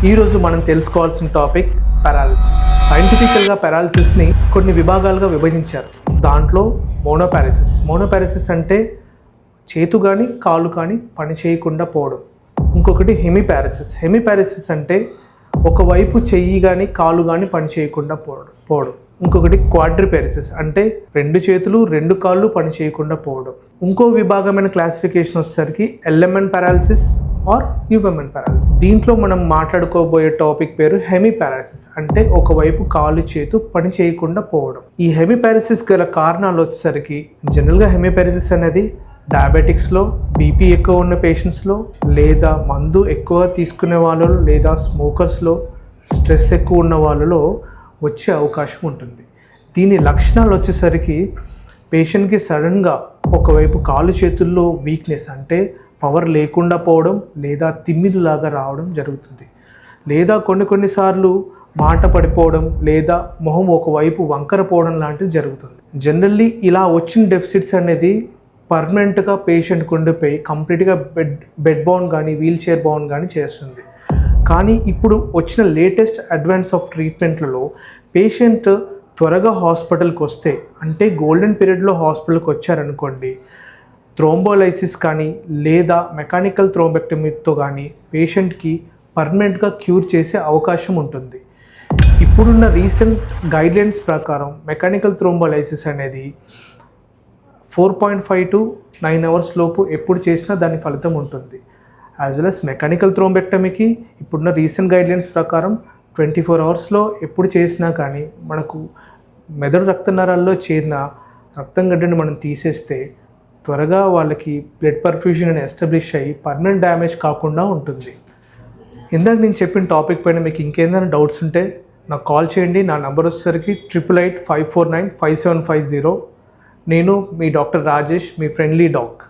ఈరోజు మనం తెలుసుకోవాల్సిన టాపిక్ పారాలిసిస్. సైంటిఫికల్గా పారాలిసిస్ని కొన్ని విభాగాలుగా విభజించారు. దాంట్లో మోనోపారాలిసిస్ అంటే చేతు కానీ కాళ్ళు కానీ పని చేయకుండా పోవడం. ఇంకొకటి హెమిపారాలిసిస్ అంటే ఒకవైపు చెయ్యి కానీ కాళ్ళు కానీ పని చేయకుండా పోవడం. ఇంకొకటి క్వాడ్రిపారాలిసిస్ అంటే రెండు చేతులు రెండు కాళ్ళు పని చేయకుండా పోవడం. ఇంకో విభాగమైన క్లాసిఫికేషన్ వచ్చేసరికి ఎల్ఎంఎన్ పారాలిసిస్ ఆర్ యుఎంఎన్ పారాలిసిస్. దీంట్లో మనం మాట్లాడుకోబోయే టాపిక్ పేరు హెమిపారాలిసిస్ అంటే ఒకవైపు కాలు చేతు పని చేయకుండా పోవడం. ఈ హెమిపారాలిసిస్ గల కారణాలు వచ్చేసరికి జనరల్గా హెమిపారాలిసిస్ అనేది డయాబెటిక్స్లో, బీపీ ఎక్కువ ఉన్న పేషెంట్స్లో, లేదా మందు ఎక్కువ తీసుకునే వాళ్ళలో, లేదా స్మోకర్స్లో, స్ట్రెస్ ఎక్కువ ఉన్న వాళ్ళలో వచ్చే అవకాశం ఉంటుంది. దీని లక్షణాలు వచ్చేసరికి పేషెంట్కి సడన్గా ఒకవైపు కాలు చేతుల్లో వీక్నెస్ అంటే పవర్ లేకుండా పోవడం, లేదా తిమ్మిరిలాగా రావడం జరుగుతుంది. లేదా కొన్నిసార్లు మాట పడిపోవడం, లేదా మొహం ఒకవైపు వంకర పోవడం లాంటిది జరుగుతుంది. జనరల్లీ ఇలా వచ్చిన డెఫిసిట్స్ అనేది పర్మనెంట్గా పేషెంట్కి ఉండిపోయి కంప్లీట్గా బెడ్ బౌండ్ కానీ వీల్ చైర్ బౌండ్ కానీ చేస్తుంది. కానీ ఇప్పుడు వచ్చిన లేటెస్ట్ అడ్వాన్స్ ఆఫ్ ట్రీట్మెంట్లలో పేషెంట్ త్వరగా హాస్పిటల్కి వస్తే, అంటే గోల్డెన్ పీరియడ్లో హాస్పిటల్కి వచ్చారనుకోండి, థ్రోంబోలైసిస్ కానీ లేదా మెకానికల్ థ్రోంబెక్టమీతో కానీ పేషెంట్కి పర్మనెంట్గా క్యూర్ చేసే అవకాశం ఉంటుంది. ఇప్పుడున్న రీసెంట్ గైడ్లైన్స్ ప్రకారం మెకానికల్ థ్రోంబోలైసిస్ అనేది 4.5 to 9 hours లోపు ఎప్పుడు చేసినా దాని ఫలితం ఉంటుంది. యాజ్ వెల్ అస్ మెకానికల్ థ్రోంబెక్టమీకి ఇప్పుడున్న రీసెంట్ గైడ్లైన్స్ ప్రకారం 24 hours ఎప్పుడు చేసినా కానీ మనకు మెదడు రక్త నరాల్లో చేరిన రక్తం గడ్డని మనం తీసేస్తే త్వరగా వాళ్ళకి బ్లడ్ పర్ఫ్యూజన్ అని ఎస్టాబ్లిష్ అయ్యి పర్మనెంట్ డ్యామేజ్ కాకుండా ఉంటుంది. ఇందాక నేను చెప్పిన టాపిక్ పైన మీకు ఇంకేదైనా డౌట్స్ ఉంటే నాకు కాల్ చేయండి. నా నెంబర్ వచ్చేసరికి 8885495750. నేను మీ డాక్టర్ రాజేష్, మీ ఫ్రెండ్లీ డాగ్.